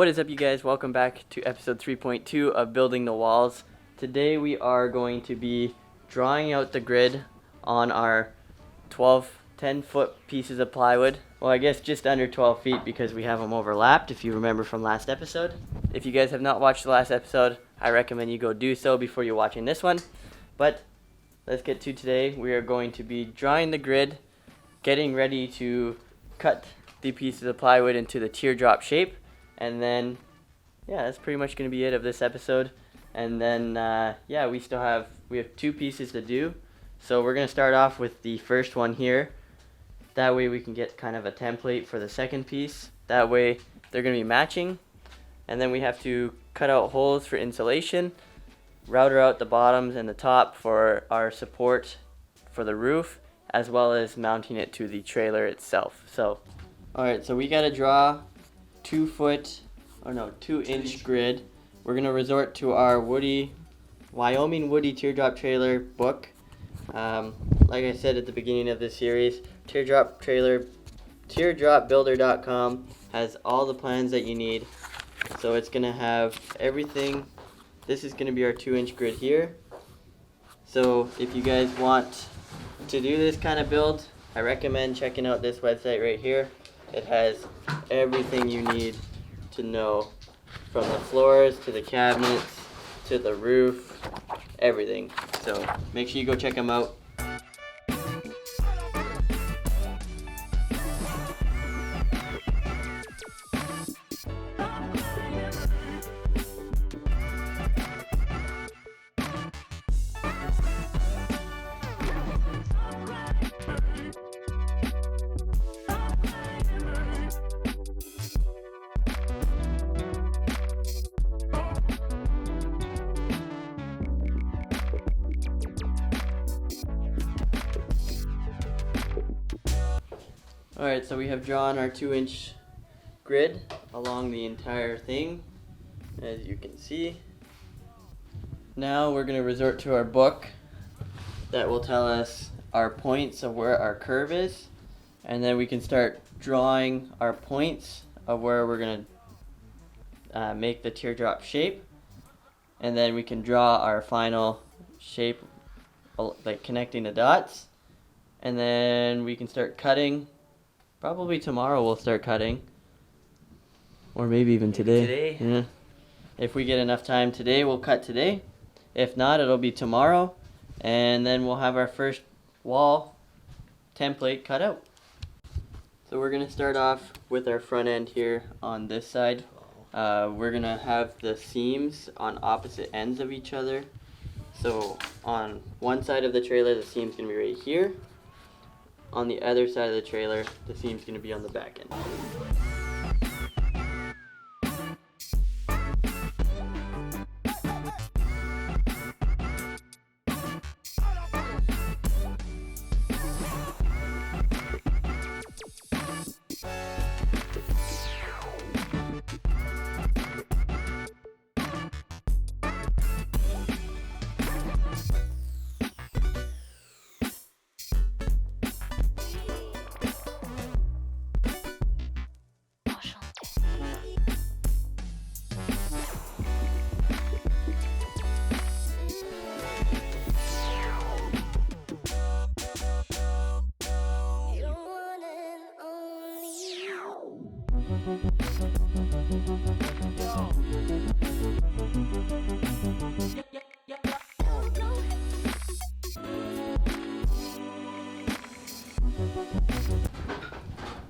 What is up, you guys? Welcome back to episode 3.2 of Building the Walls. Today we are going to be drawing out the grid on our 10-foot pieces of plywood. Well, I guess just under 12 feet because we have them overlapped, if you remember from last episode. If you guys have not watched the last episode, I recommend you go do so before you're watching this one. But let's get to today. We are going to be drawing the grid, getting ready to cut the pieces of plywood into the teardrop shape. And then, yeah, that's pretty much going to be it of this episode. And then, we have two pieces to do. So we're going to start off with the first one here. That way we can get kind of a template for the second piece. That way they're going to be matching. And then we have to cut out holes for insulation, router out the bottoms and the top for our support for the roof, as well as mounting it to the trailer itself. So, alright, so we got to draw 2-inch grid. We're going to resort to our Wyoming Woody Teardrop Trailer book. Like I said at the beginning of this series, teardropbuilder.com has all the plans that you need. So it's going to have everything. This is going to be our 2-inch grid here. So if you guys want to do this kind of build, I recommend checking out this website right here. It has everything you need to know, from the floors to the cabinets to the roof, everything. So make sure you go check them out. Alright, so we have drawn our 2-inch grid along the entire thing, as you can see. Now we're going to resort to our book that will tell us our points of where our curve is, and then we can start drawing our points of where we're going to make the teardrop shape, and then we can draw our final shape, like connecting the dots, and then we can start cutting. Probably tomorrow we'll start cutting. Or maybe even today. Yeah. If we get enough time today, we'll cut today. If not, it'll be tomorrow. And then we'll have our first wall template cut out. So we're going to start off with our front end here on this side. We're going to have the seams on opposite ends of each other. So on one side of the trailer, the seam's going to be right here. On the other side of the trailer, the seam's going to be on the back end.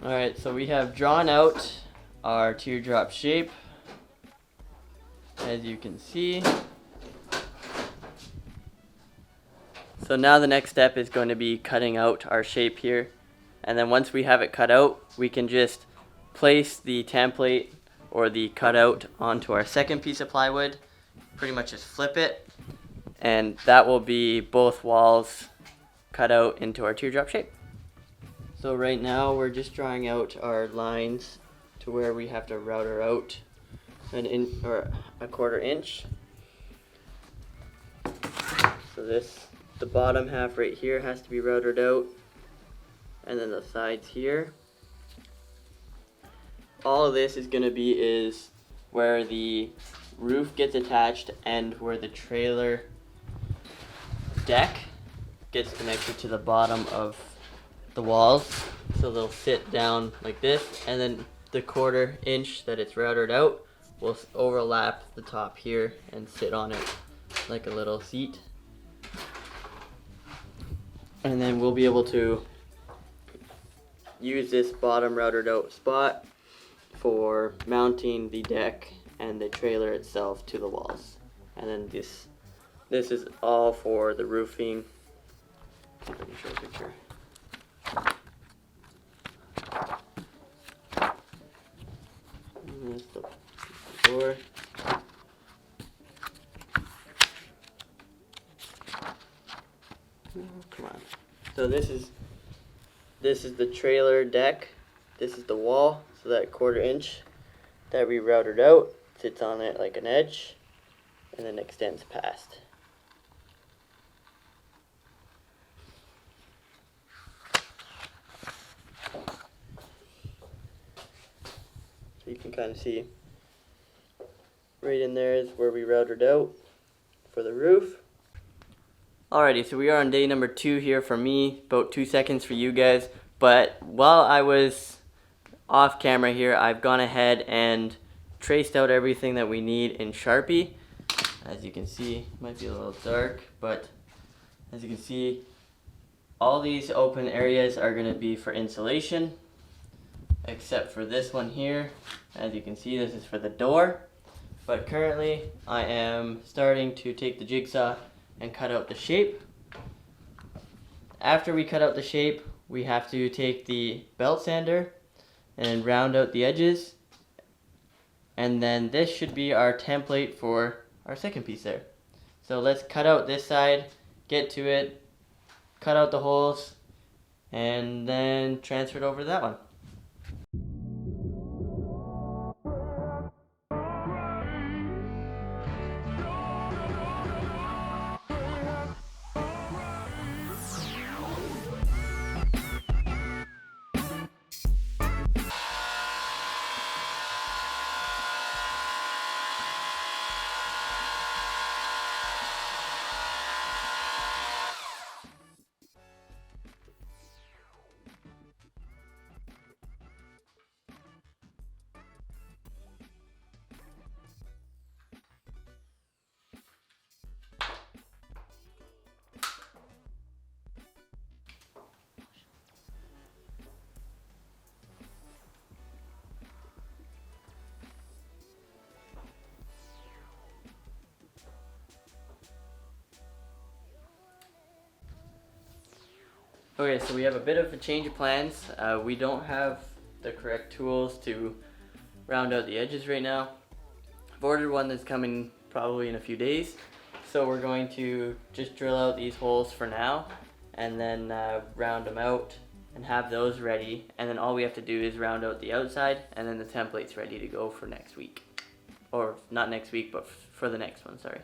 Alright, so we have drawn out our teardrop shape, as you can see. So now the next step is going to be cutting out our shape here. And then once we have it cut out, we can just place the template or the cutout onto our second piece of plywood. Pretty much just flip it, and that will be both walls cut out into our teardrop shape. So right now we're just drawing out our lines to where we have to router out an inch or a 1/4 inch. So the bottom half right here has to be routed out, and then the sides here. All of this is going to be where the roof gets attached and where the trailer deck gets connected to the bottom of the walls. So they'll sit down like this, and then the 1/4 inch that it's routed out will overlap the top here and sit on it like a little seat. And then we'll be able to use this bottom routed out spot for mounting the deck and the trailer itself to the walls. And then this is all for the roofing. See if I can show a picture. And there's the door. Oh, come on. So this is the trailer deck. This is the wall. So that 1/4 inch that we routed out sits on it like an edge and then extends past. So you can kind of see right in there is where we routed out for the roof. Alrighty, so we are on day number 2 here for me, about 2 seconds for you guys. But while I was off camera here, I've gone ahead and traced out everything that we need in Sharpie. As you can see, it might be a little dark, but as you can see, all these open areas are going to be for insulation, except for this one here. As you can see, this is for the door. But currently, I am starting to take the jigsaw and cut out the shape. After we cut out the shape, we have to take the belt sander and round out the edges, and then this should be our template for our second piece there. So let's cut out this side, get to it, cut out the holes, and then transfer it over to that one. Okay, so we have a bit of a change of plans. We don't have the correct tools to round out the edges right now. I've ordered one that's coming probably in a few days. So we're going to just drill out these holes for now and then round them out and have those ready. And then all we have to do is round out the outside, and then the template's ready to go for next week. Or not next week, but for the next one, sorry.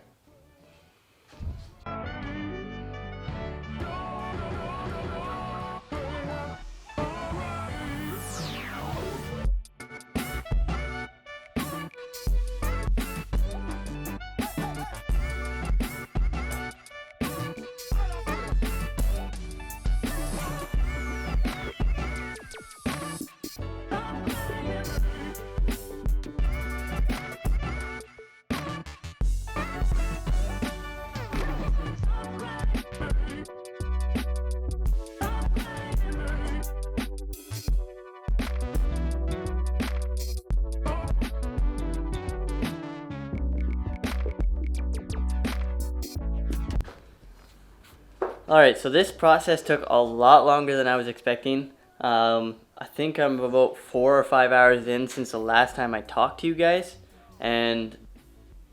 Alright, so this process took a lot longer than I was expecting. I think I'm about 4 or 5 hours in since the last time I talked to you guys, and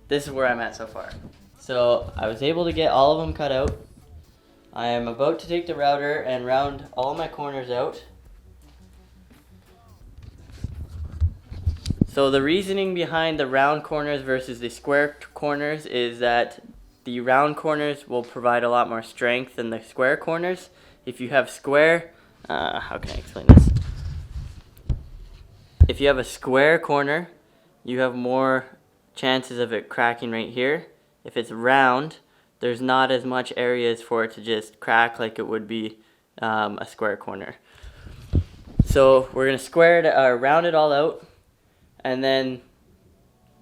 this is where I'm at so far. So I was able to get all of them cut out. I am about to take the router and round all my corners out. So the reasoning behind the round corners versus the square corners is that the round corners will provide a lot more strength than the square corners. If you have square, how can I explain this? If you have a square corner, you have more chances of it cracking right here. If it's round, there's not as much areas for it to just crack like it would be a square corner. So we're gonna square it, round it all out, and then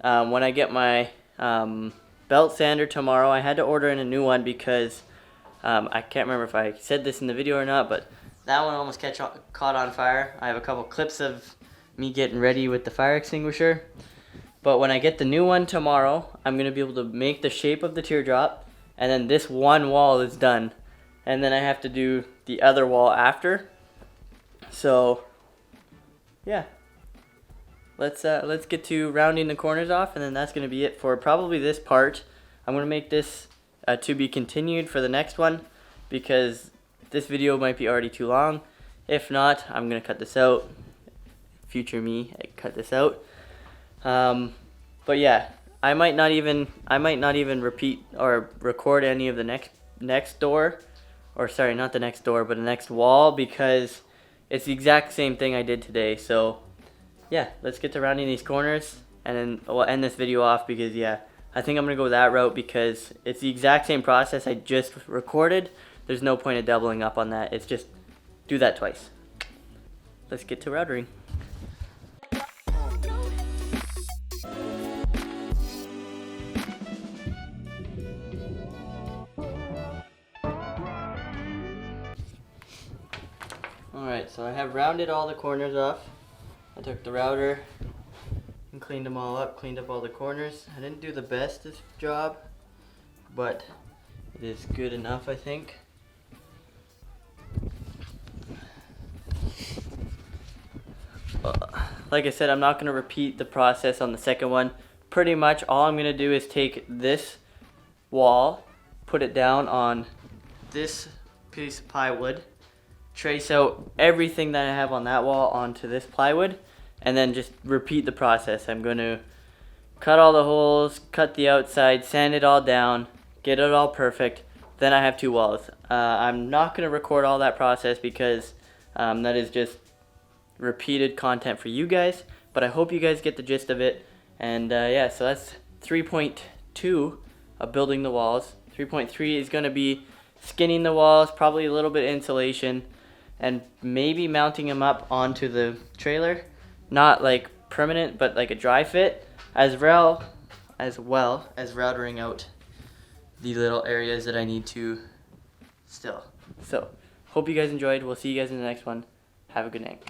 when I get my belt sander tomorrow, I had to order in a new one because I can't remember if I said this in the video or not, but that one almost caught on fire. I have a couple clips of me getting ready with the fire extinguisher. But when I get the new one tomorrow, I'm going to be able to make the shape of the teardrop, and then this one wall is done. And then I have to do the other wall after. So, yeah. Let's get to rounding the corners off, and then that's going to be it for probably this part. I'm going to make this to be continued for the next one, because this video might be already too long. If not, I'm going to cut this out. Future me, I cut this out. But yeah, I might not even repeat or record any of the next door, or sorry, not the next door, but the next wall, because it's the exact same thing I did today. So yeah, let's get to rounding these corners, and then we'll end this video off, because yeah, I think I'm gonna go that route because it's the exact same process I just recorded. There's no point of doubling up on that. It's just do that twice. Let's get to routering. Alright, so I have rounded all the corners off. I took the router and cleaned them all up, cleaned up all the corners. I didn't do the bestest job, but it is good enough, I think. Like I said, I'm not going to repeat the process on the second one. Pretty much all I'm going to do is take this wall, put it down on this piece of plywood, trace out everything that I have on that wall onto this plywood, and then just repeat the process. I'm going to cut all the holes, cut the outside, sand it all down, get it all perfect. Then I have two walls. I'm not going to record all that process because that is just repeated content for you guys, but I hope you guys get the gist of it. And yeah, so that's 3.2 of building the walls. 3.3 is going to be skinning the walls, probably a little bit of insulation, and maybe mounting them up onto the trailer. Not like permanent, but like a dry fit, as well as routering out the little areas that I need to still. So, hope you guys enjoyed. We'll see you guys in the next one. Have a good night.